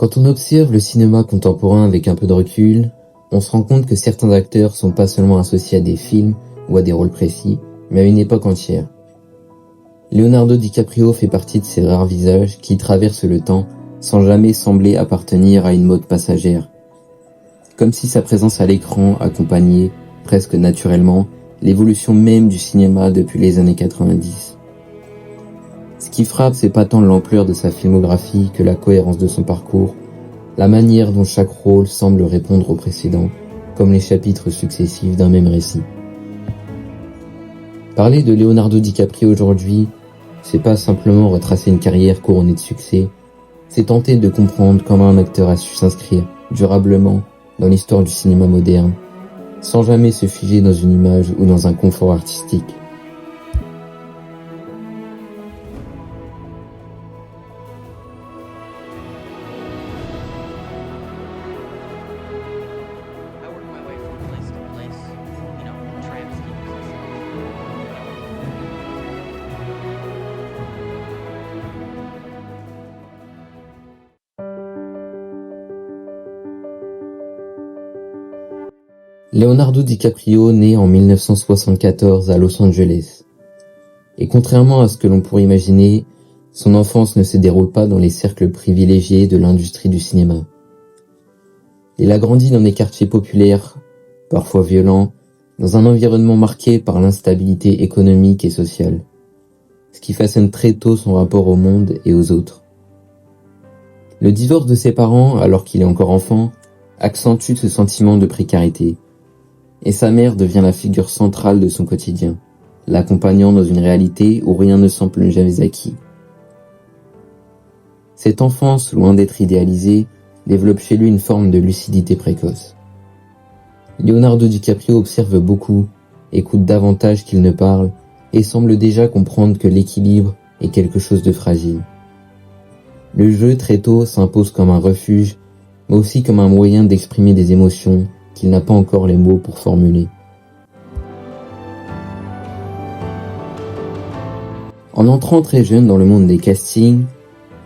Quand on observe le cinéma contemporain avec un peu de recul, on se rend compte que certains acteurs sont pas seulement associés à des films ou à des rôles précis, mais à une époque entière. Leonardo DiCaprio fait partie de ces rares visages qui traversent le temps sans jamais sembler appartenir à une mode passagère. Comme si sa présence à l'écran accompagnait, presque naturellement, l'évolution même du cinéma depuis les années 90. Ce qui frappe, c'est pas tant l'ampleur de sa filmographie que la cohérence de son parcours, la manière dont chaque rôle semble répondre au précédent, comme les chapitres successifs d'un même récit. Parler de Leonardo DiCaprio aujourd'hui, c'est pas simplement retracer une carrière couronnée de succès, c'est tenter de comprendre comment un acteur a su s'inscrire durablement dans l'histoire du cinéma moderne, sans jamais se figer dans une image ou dans un confort artistique. Leonardo DiCaprio naît en 1974 à Los Angeles. Et contrairement à ce que l'on pourrait imaginer, son enfance ne se déroule pas dans les cercles privilégiés de l'industrie du cinéma. Il a grandi dans des quartiers populaires, parfois violents, dans un environnement marqué par l'instabilité économique et sociale, ce qui façonne très tôt son rapport au monde et aux autres. Le divorce de ses parents, alors qu'il est encore enfant, accentue ce sentiment de précarité. Et sa mère devient la figure centrale de son quotidien, l'accompagnant dans une réalité où rien ne semble jamais acquis. Cette enfance, loin d'être idéalisée, développe chez lui une forme de lucidité précoce. Leonardo DiCaprio observe beaucoup, écoute davantage qu'il ne parle, et semble déjà comprendre que l'équilibre est quelque chose de fragile. Le jeu très tôt s'impose comme un refuge, mais aussi comme un moyen d'exprimer des émotions qu'il n'a pas encore les mots pour formuler. En entrant très jeune dans le monde des castings,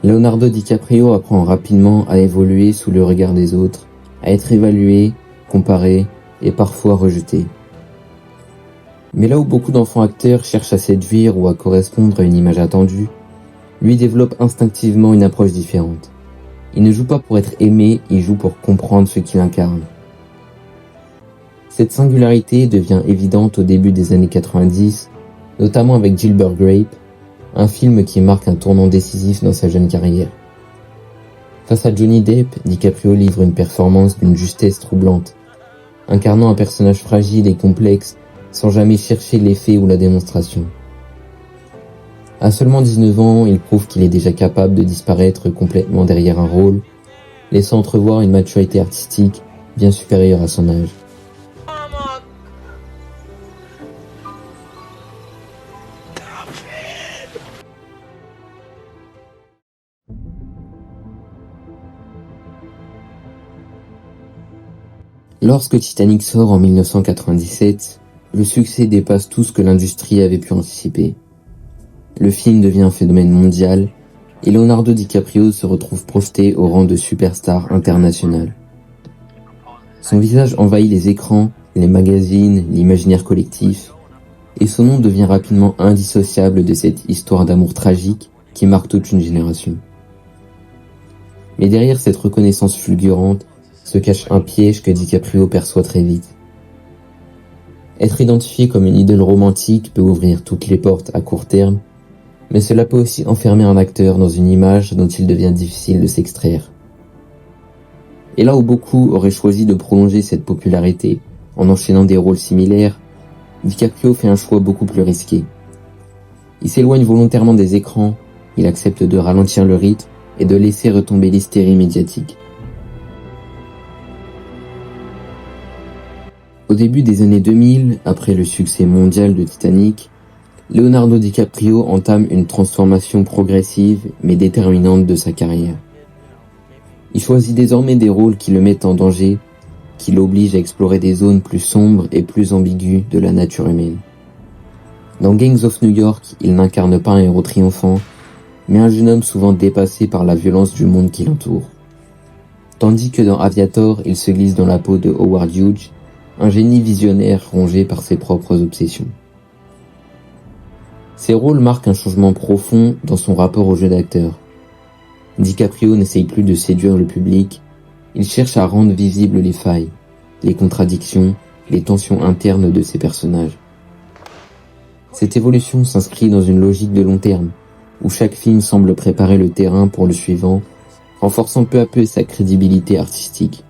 Leonardo DiCaprio apprend rapidement à évoluer sous le regard des autres, à être évalué, comparé et parfois rejeté. Mais là où beaucoup d'enfants acteurs cherchent à séduire ou à correspondre à une image attendue, lui développe instinctivement une approche différente. Il ne joue pas pour être aimé, il joue pour comprendre ce qu'il incarne. Cette singularité devient évidente au début des années 90, notamment avec Gilbert Grape, un film qui marque un tournant décisif dans sa jeune carrière. Face à Johnny Depp, DiCaprio livre une performance d'une justesse troublante, incarnant un personnage fragile et complexe sans jamais chercher l'effet ou la démonstration. À seulement 19 ans, il prouve qu'il est déjà capable de disparaître complètement derrière un rôle, laissant entrevoir une maturité artistique bien supérieure à son âge. Lorsque Titanic sort en 1997, le succès dépasse tout ce que l'industrie avait pu anticiper. Le film devient un phénomène mondial et Leonardo DiCaprio se retrouve projeté au rang de superstar international. Son visage envahit les écrans, les magazines, l'imaginaire collectif, et son nom devient rapidement indissociable de cette histoire d'amour tragique qui marque toute une génération. Mais derrière cette reconnaissance fulgurante se cache un piège que DiCaprio perçoit très vite. Être identifié comme une idole romantique peut ouvrir toutes les portes à court terme, mais cela peut aussi enfermer un acteur dans une image dont il devient difficile de s'extraire. Et là où beaucoup auraient choisi de prolonger cette popularité en enchaînant des rôles similaires, DiCaprio fait un choix beaucoup plus risqué. Il s'éloigne volontairement des écrans, il accepte de ralentir le rythme et de laisser retomber l'hystérie médiatique. Au début des années 2000, après le succès mondial de Titanic, Leonardo DiCaprio entame une transformation progressive mais déterminante de sa carrière. Il choisit désormais des rôles qui le mettent en danger, qui l'obligent à explorer des zones plus sombres et plus ambiguës de la nature humaine. Dans Gangs of New York, il n'incarne pas un héros triomphant, mais un jeune homme souvent dépassé par la violence du monde qui l'entoure. tandis que dans Aviator, il se glisse dans la peau de Howard Hughes, un génie visionnaire rongé par ses propres obsessions. Ces rôles marquent un changement profond dans son rapport au jeu d'acteur. DiCaprio n'essaye plus de séduire le public, il cherche à rendre visibles les failles, les contradictions, les tensions internes de ses personnages. Cette évolution s'inscrit dans une logique de long terme, où chaque film semble préparer le terrain pour le suivant, renforçant peu à peu sa crédibilité artistique.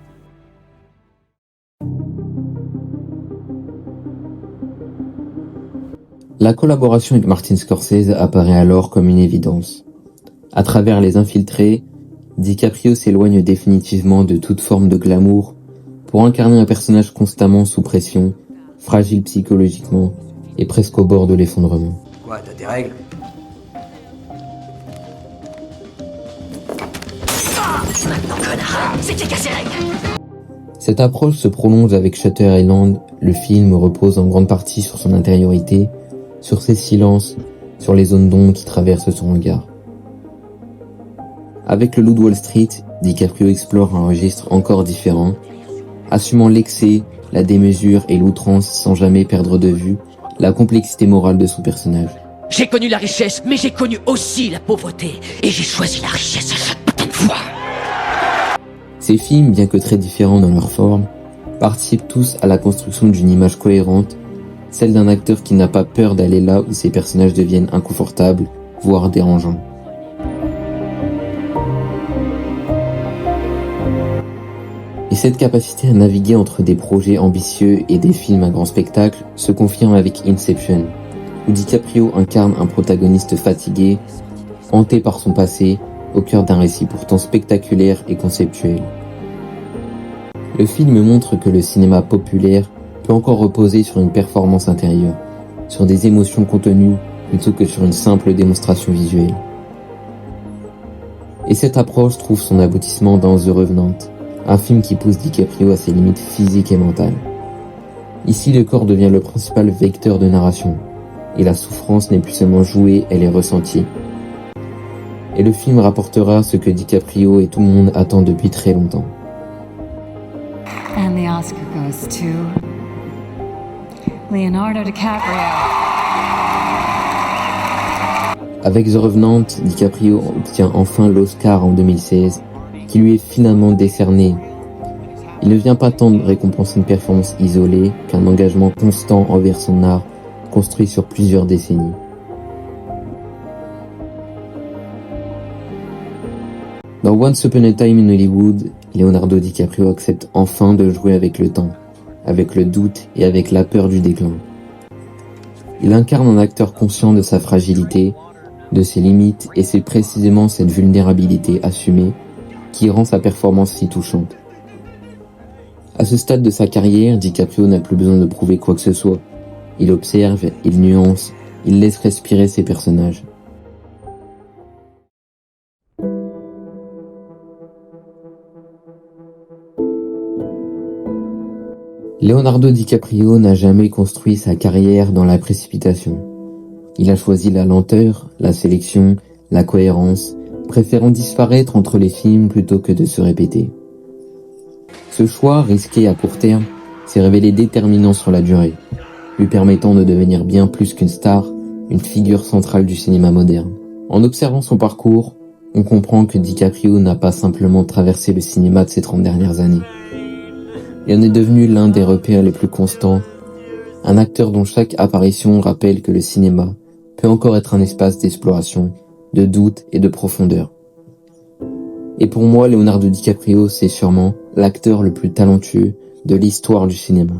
La collaboration avec Martin Scorsese apparaît alors comme une évidence. À travers Les Infiltrés, DiCaprio s'éloigne définitivement de toute forme de glamour pour incarner un personnage constamment sous pression, fragile psychologiquement et presque au bord de l'effondrement. Quoi, t'as tes règles? Maintenant, connard, c'est qui casse les règles? Cette approche se prolonge avec Shutter Island, le film repose en grande partie sur son intériorité, sur ses silences, sur les zones d'ombre qui traversent son regard. Avec Le Loup de Wall Street, DiCaprio explore un registre encore différent, assumant l'excès, la démesure et l'outrance sans jamais perdre de vue la complexité morale de son personnage. J'ai connu la richesse, mais j'ai connu aussi la pauvreté. Et j'ai choisi la richesse à chaque putain de fois. Ces films, bien que très différents dans leur forme, participent tous à la construction d'une image cohérente, celle d'un acteur qui n'a pas peur d'aller là où ses personnages deviennent inconfortables, voire dérangeants. Et cette capacité à naviguer entre des projets ambitieux et des films à grand spectacle se confirme avec Inception, où DiCaprio incarne un protagoniste fatigué, hanté par son passé, au cœur d'un récit pourtant spectaculaire et conceptuel. Le film montre que le cinéma populaire peut encore reposer sur une performance intérieure, sur des émotions contenues plutôt que sur une simple démonstration visuelle. Et cette approche trouve son aboutissement dans The Revenant, un film qui pousse DiCaprio à ses limites physiques et mentales. Ici, le corps devient le principal vecteur de narration, et la souffrance n'est plus seulement jouée, elle est ressentie. Et le film rapportera ce que DiCaprio et tout le monde attend depuis très longtemps. And the Oscar goes to Leonardo DiCaprio. Avec The Revenant, DiCaprio obtient enfin l'Oscar en 2016, qui lui est finalement décerné. Il ne vient pas tant de récompenser une performance isolée qu'un engagement constant envers son art, construit sur plusieurs décennies. Dans Once Upon a Time in Hollywood, Leonardo DiCaprio accepte enfin de jouer avec le temps, avec le doute et avec la peur du déclin. Il incarne un acteur conscient de sa fragilité, de ses limites, et c'est précisément cette vulnérabilité assumée qui rend sa performance si touchante. À ce stade de sa carrière, DiCaprio n'a plus besoin de prouver quoi que ce soit. Il observe, il nuance, il laisse respirer ses personnages. Leonardo DiCaprio n'a jamais construit sa carrière dans la précipitation. Il a choisi la lenteur, la sélection, la cohérence, préférant disparaître entre les films plutôt que de se répéter. Ce choix, risqué à court terme, s'est révélé déterminant sur la durée, lui permettant de devenir bien plus qu'une star, une figure centrale du cinéma moderne. En observant son parcours, on comprend que DiCaprio n'a pas simplement traversé le cinéma de ces 30 dernières années. Il en est devenu l'un des repères les plus constants, un acteur dont chaque apparition rappelle que le cinéma peut encore être un espace d'exploration, de doute et de profondeur. Et pour moi, Leonardo DiCaprio, c'est sûrement l'acteur le plus talentueux de l'histoire du cinéma.